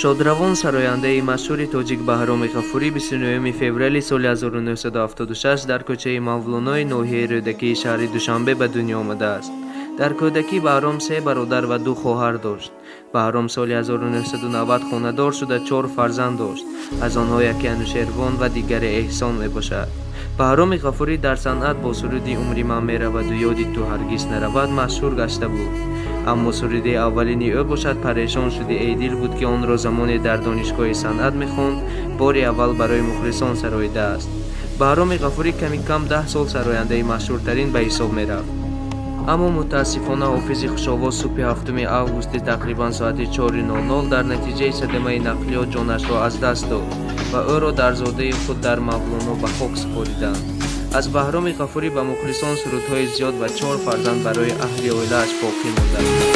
شادروان سراینده مشهور تاجیک بهرامی غفوری 29 فوریه سال 1976 در کوچه مولانای ناحیه رودکی شهر دوشنبه به دنیا آمده است. در کودکی بهرام 3 برادر و 2 خواهر داشت. بهرام سال 1990 خانه‌دار شده 4 فرزند داشت. از آنها یکی انوشیروان و دیگر احسان میباشد. بهرامی غفوری در صنعت با سرودی عمری من میرود و یادی تو هرگز نرود مشهور گشته بود. اما سروده اولینی او باشد پریشان شده ایدیل بود که آن را زمانی در دانشگاه صنعت میخواند بار اول برای مخلصان سراییده است. بهرامی غفوری کمی کم 10 سال سراینده مشهورترین به حساب میرفت. اما متاسفانه حافظ خوش‌آواز صبح 7 اوگوست تقریبا ساعت 4:00 در نتیجه صدمه نقلیات جانش را از دست داد و او را در زاده خود در مولانا به خاک سپردند. از بهرامی غفوری به مخلصان سرودهای زیاد و 4 فرزند برای اهل عائله‌اش باقی مانده.